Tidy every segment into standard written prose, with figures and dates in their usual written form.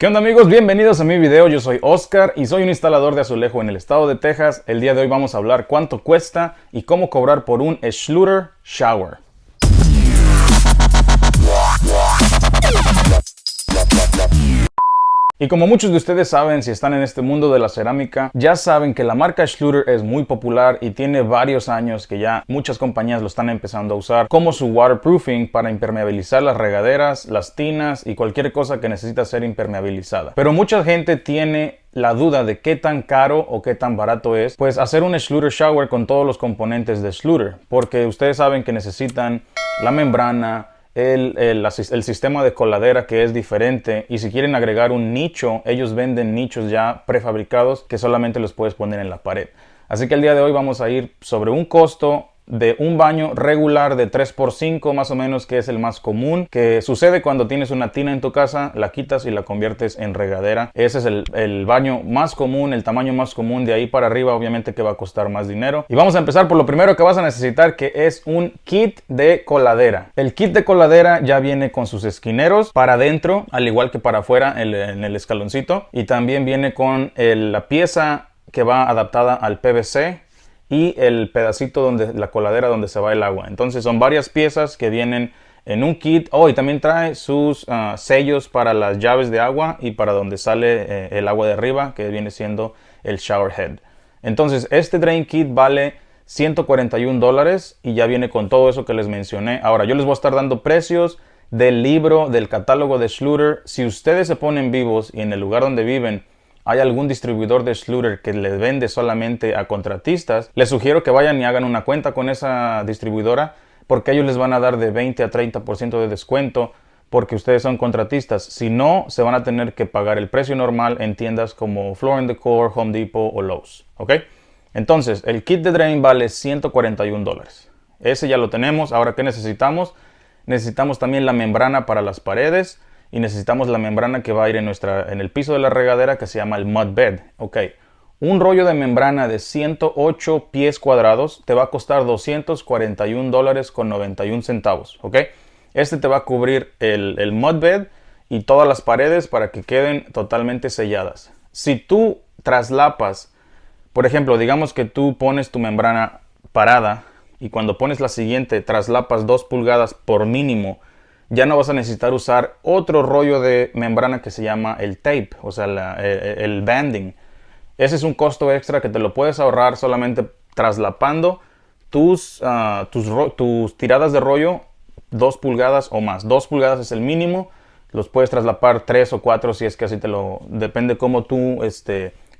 ¿Qué onda amigos? Bienvenidos a mi video. Yo soy Oscar y soy un instalador de azulejo en el estado de Texas. El día de hoy vamos a hablar cuánto cuesta y cómo cobrar por un Schluter Shower. Y como muchos de ustedes saben, si están en este mundo de la cerámica, ya saben que la marca Schluter es muy popular y tiene varios años que ya muchas compañías lo están empezando a usar como su waterproofing para impermeabilizar las regaderas, las tinas y cualquier cosa que necesita ser impermeabilizada. Pero mucha gente tiene la duda de qué tan caro o qué tan barato es pues hacer un Schluter Shower con todos los componentes de Schluter, porque ustedes saben que necesitan la membrana, el sistema de coladera, que es diferente, y si quieren agregar un nicho, ellos venden nichos ya prefabricados que solamente los puedes poner en la pared. Así que el día de hoy vamos a ir sobre un costo de un baño regular de 3x5 más o menos, que es el más común, que sucede cuando tienes una tina en tu casa, la quitas y la conviertes en regadera. Ese es el baño más común, el tamaño más común. De ahí para arriba obviamente que va a costar más dinero. Y vamos a empezar por lo primero que vas a necesitar, que es un kit de coladera. El kit de coladera ya viene con sus esquineros para adentro, al igual que para afuera en el escaloncito, y también viene con la pieza que va adaptada al PVC y el pedacito donde la coladera donde se va el agua. Entonces son varias piezas que vienen en un kit. Y también trae sus sellos para las llaves de agua y para donde sale el agua de arriba, que viene siendo el shower head. Entonces este drain kit vale $141 y ya viene con todo eso que les mencioné. Ahora yo les voy a estar dando precios del libro, del catálogo de Schluter. Si ustedes se ponen vivos y en el lugar donde viven hay algún distribuidor de Schluter que les vende solamente a contratistas, les sugiero que vayan y hagan una cuenta con esa distribuidora, porque ellos les van a dar de 20 a 30% de descuento porque ustedes son contratistas. Si no, se van a tener que pagar el precio normal en tiendas como Floor & Decor, Home Depot o Lowe's. ¿Ok? Entonces, el kit de drain vale $141. Ese ya lo tenemos. Ahora, ¿qué necesitamos? Necesitamos también la membrana para las paredes. Y necesitamos la membrana que va a ir en el piso de la regadera, que se llama el mud bed. Ok, un rollo de membrana de 108 pies cuadrados te va a costar $241.91. Ok, este te va a cubrir el mud bed y todas las paredes para que queden totalmente selladas. Si tú traslapas, por ejemplo, digamos que tú pones tu membrana parada y cuando pones la siguiente traslapas 2 pulgadas por mínimo, ya no vas a necesitar usar otro rollo de membrana que se llama el tape, o sea, el banding. Ese es un costo extra que te lo puedes ahorrar solamente traslapando tus tiradas de rollo 2 pulgadas o más. 2 pulgadas es el mínimo. Los puedes traslapar 3 o 4 si es que así depende cómo tú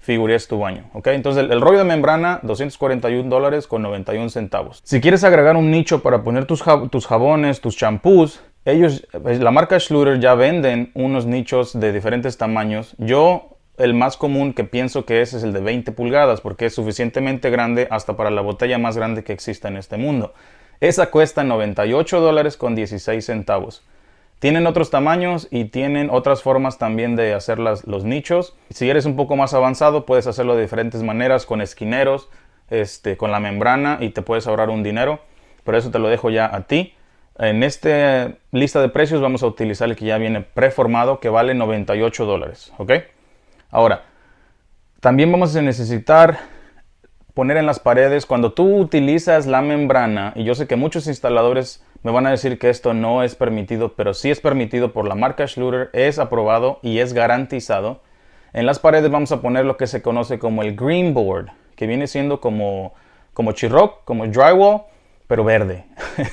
figures tu baño. ¿Ok? Entonces el rollo de membrana, $241.91. Si quieres agregar un nicho para poner tus jabones, tus champús, la marca Schluter ya venden unos nichos de diferentes tamaños. El más común que pienso que es el de 20 pulgadas, porque es suficientemente grande hasta para la botella más grande que exista en este mundo. Esa cuesta $98.16. Tienen otros tamaños y tienen otras formas también de hacer los nichos. Si eres un poco más avanzado, puedes hacerlo de diferentes maneras, con esquineros, con la membrana, y te puedes ahorrar un dinero. Pero eso te lo dejo ya a ti. En esta lista de precios vamos a utilizar el que ya viene preformado, que vale $98. ¿Ok? Ahora, también vamos a necesitar poner en las paredes, cuando tú utilizas la membrana, y yo sé que muchos instaladores me van a decir que esto no es permitido, pero sí es permitido por la marca Schluter, es aprobado y es garantizado. En las paredes vamos a poner lo que se conoce como el green board, que viene siendo como chirroc, como drywall, pero verde.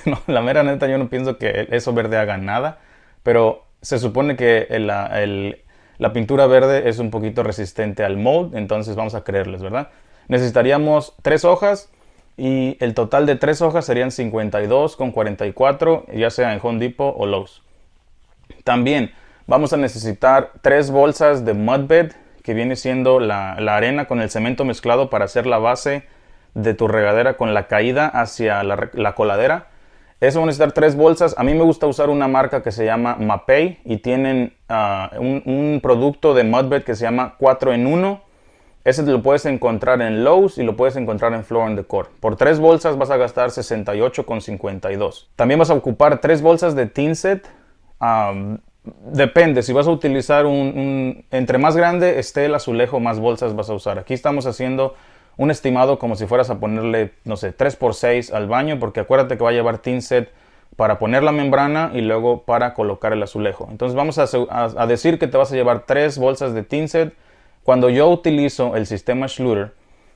No, la mera neta, yo no pienso que eso verde haga nada, pero se supone que la pintura verde es un poquito resistente al mold, entonces vamos a creerles, ¿verdad? Necesitaríamos 3 hojas y el total de 3 hojas serían 52,44, ya sea en Home Depot o Lowe's. También vamos a necesitar 3 bolsas de mud bed, que viene siendo la arena con el cemento mezclado para hacer la base de tu regadera con la caída hacia la coladera. Eso va a necesitar 3 bolsas. A mí me gusta usar una marca que se llama Mapei y tienen un producto de mudbed que se llama 4 en 1. Ese lo puedes encontrar en Lowe's y lo puedes encontrar en Floor & Decor. Por 3 bolsas vas a gastar $68,52. También vas a ocupar 3 bolsas de Thinset. Depende, si vas a utilizar entre más grande esté el azulejo, más bolsas vas a usar. Aquí estamos haciendo un estimado como si fueras a ponerle, no sé, 3x6 al baño, porque acuérdate que va a llevar tin set para poner la membrana y luego para colocar el azulejo. Entonces vamos a decir que te vas a llevar 3 bolsas de tin set. Cuando yo utilizo el sistema Schluter,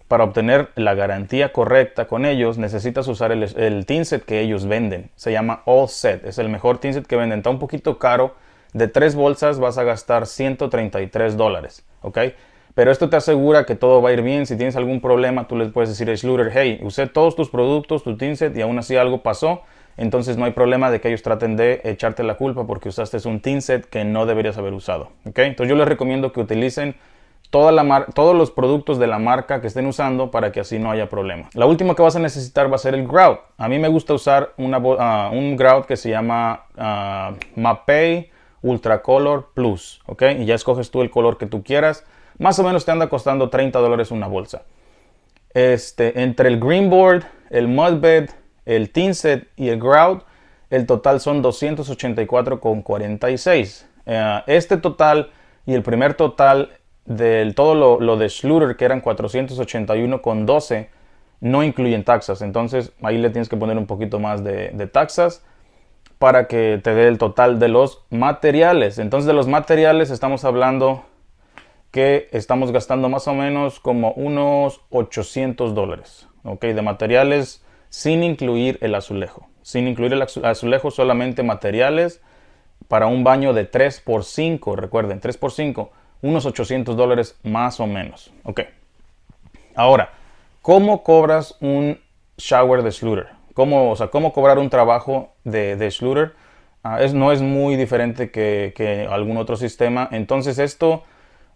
para obtener la garantía correcta con ellos, necesitas usar el tin set que ellos venden. Se llama All Set, es el mejor tin set que venden. Está un poquito caro. De 3 bolsas vas a gastar $133, ¿ok? Pero esto te asegura que todo va a ir bien. Si tienes algún problema, tú les puedes decir a Schluter, hey, usé todos tus productos, tu tin set, y aún así algo pasó. Entonces no hay problema de que ellos traten de echarte la culpa porque usaste un tin set que no deberías haber usado, ¿ok? Entonces yo les recomiendo que utilicen todos los productos de la marca que estén usando para que así no haya problema. La última que vas a necesitar va a ser el grout. A mí me gusta usar un grout que se llama Mapei Ultracolor Plus, ¿ok? Y ya escoges tú el color que tú quieras. Más o menos te anda costando $30 una bolsa. Entre el Greenboard, el Mudbed, el tin set y el grout, el total son $284,46. Este total y el primer total del todo lo de Schluter, que eran $481,12, no incluyen taxas. Entonces ahí le tienes que poner un poquito más de taxas para que te dé el total de los materiales. Entonces de los materiales estamos hablando que estamos gastando más o menos como unos $800, ¿ok? De materiales sin incluir el azulejo. Sin incluir el azulejo, solamente materiales para un baño de 3x5. Recuerden, 3x5, unos $800 más o menos. Ok. Ahora, ¿cómo cobras un shower de Schluter? ¿Cómo cobrar un trabajo de Schluter? No es muy diferente que algún otro sistema. Entonces esto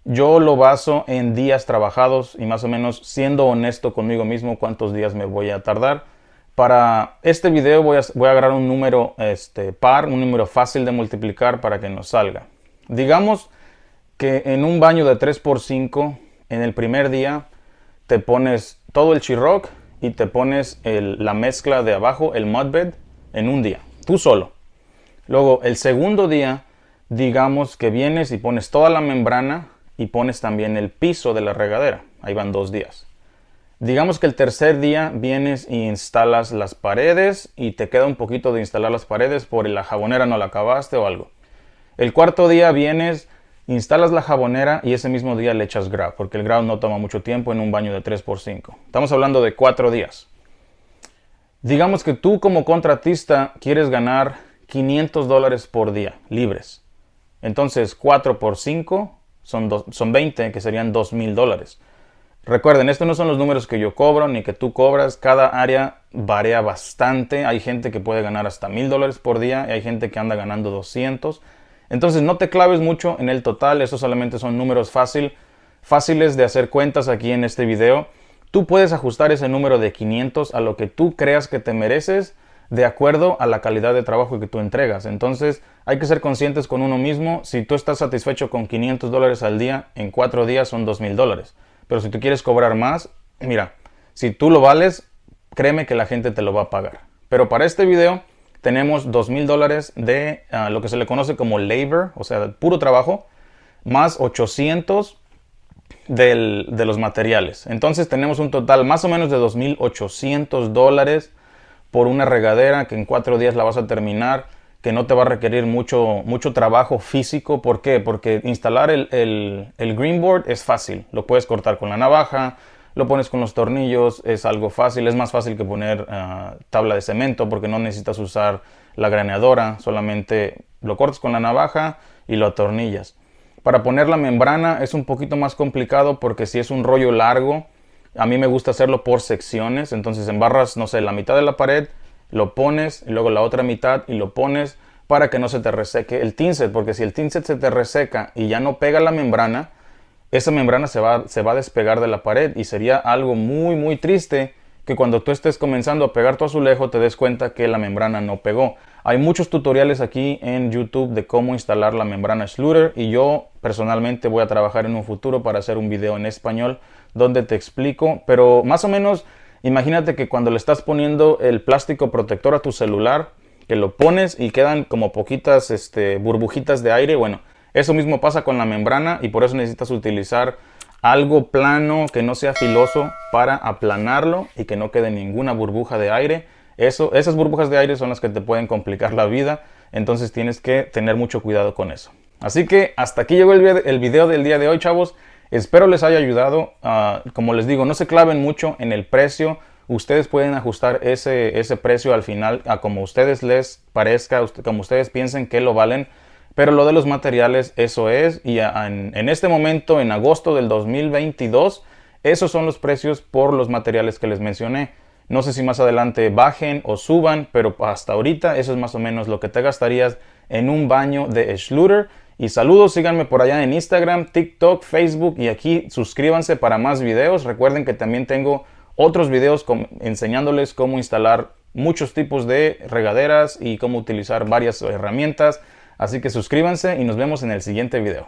yo lo baso en días trabajados y más o menos siendo honesto conmigo mismo cuántos días me voy a tardar. Para este video voy a agarrar un número par, un número fácil de multiplicar para que nos salga. Digamos que en un baño de 3x5, en el primer día te pones todo el Chiroc y te pones la mezcla de abajo, el Mudbed, en un día, tú solo. Luego el segundo día, digamos que vienes y pones toda la membrana y pones también el piso de la regadera. Ahí van 2 días. Digamos que el tercer día vienes y instalas las paredes y te queda un poquito de instalar las paredes por la jabonera no la acabaste o algo. El cuarto día vienes, instalas la jabonera y ese mismo día le echas grout, porque el grout no toma mucho tiempo en un baño de 3x5. Estamos hablando de 4 días. Digamos que tú como contratista quieres ganar $500 por día, libres. Entonces 4 por 5 son 20, que serían $2,000. Recuerden, estos no son los números que yo cobro ni que tú cobras. Cada área varía bastante. Hay gente que puede ganar hasta $1,000 por día y hay gente que anda ganando 200. Entonces no te claves mucho en el total. Estos solamente son números fáciles de hacer cuentas aquí en este video. Tú puedes ajustar ese número de 500 a lo que tú creas que te mereces de acuerdo a la calidad de trabajo que tú entregas. Entonces hay que ser conscientes con uno mismo. Si tú estás satisfecho con $500 al día, en 4 días son $2,000. Pero si tú quieres cobrar más, mira, si tú lo vales, créeme que la gente te lo va a pagar. Pero para este video tenemos $2,000 de lo que se le conoce como labor, o sea, puro trabajo, más 800 de los materiales. Entonces tenemos un total más o menos de $2,800 por una regadera que en 4 días la vas a terminar, que no te va a requerir mucho trabajo físico. ¿Por qué? Porque instalar el Greenboard es fácil. Lo puedes cortar con la navaja, lo pones con los tornillos, es algo fácil. Es más fácil que poner tabla de cemento porque no necesitas usar la graneadora. Solamente lo cortas con la navaja y lo atornillas. Para poner la membrana es un poquito más complicado porque si es un rollo largo, a mí me gusta hacerlo por secciones. Entonces embarras, no sé, la mitad de la pared, lo pones y luego la otra mitad y lo pones para que no se te reseque el tin set, porque si el tin set se te reseca y ya no pega la membrana, esa membrana se va a despegar de la pared y sería algo muy triste que cuando tú estés comenzando a pegar tu azulejo te des cuenta que la membrana no pegó. Hay muchos tutoriales aquí en YouTube de cómo instalar la membrana Schluter y yo personalmente voy a trabajar en un futuro para hacer un video en español donde te explico, pero más o menos imagínate que cuando le estás poniendo el plástico protector a tu celular, que lo pones y quedan como poquitas burbujitas de aire. Bueno, eso mismo pasa con la membrana y por eso necesitas utilizar algo plano que no sea filoso para aplanarlo y que no quede ninguna burbuja de aire. Esas burbujas de aire son las que te pueden complicar la vida, entonces tienes que tener mucho cuidado con eso. Así que hasta aquí llegó el video del día de hoy, chavos. Espero les haya ayudado. Como les digo, no se claven mucho en el precio. Ustedes pueden ajustar ese precio al final a como a ustedes les parezca, como ustedes piensen que lo valen. Pero lo de los materiales, eso es. Y en este momento, en agosto del 2022, esos son los precios por los materiales que les mencioné. No sé si más adelante bajen o suban, pero hasta ahorita eso es más o menos lo que te gastarías en un baño de Schluter. Y saludos, síganme por allá en Instagram, TikTok, Facebook y aquí suscríbanse para más videos. Recuerden que también tengo otros videos enseñándoles cómo instalar muchos tipos de regaderas y cómo utilizar varias herramientas. Así que suscríbanse y nos vemos en el siguiente video.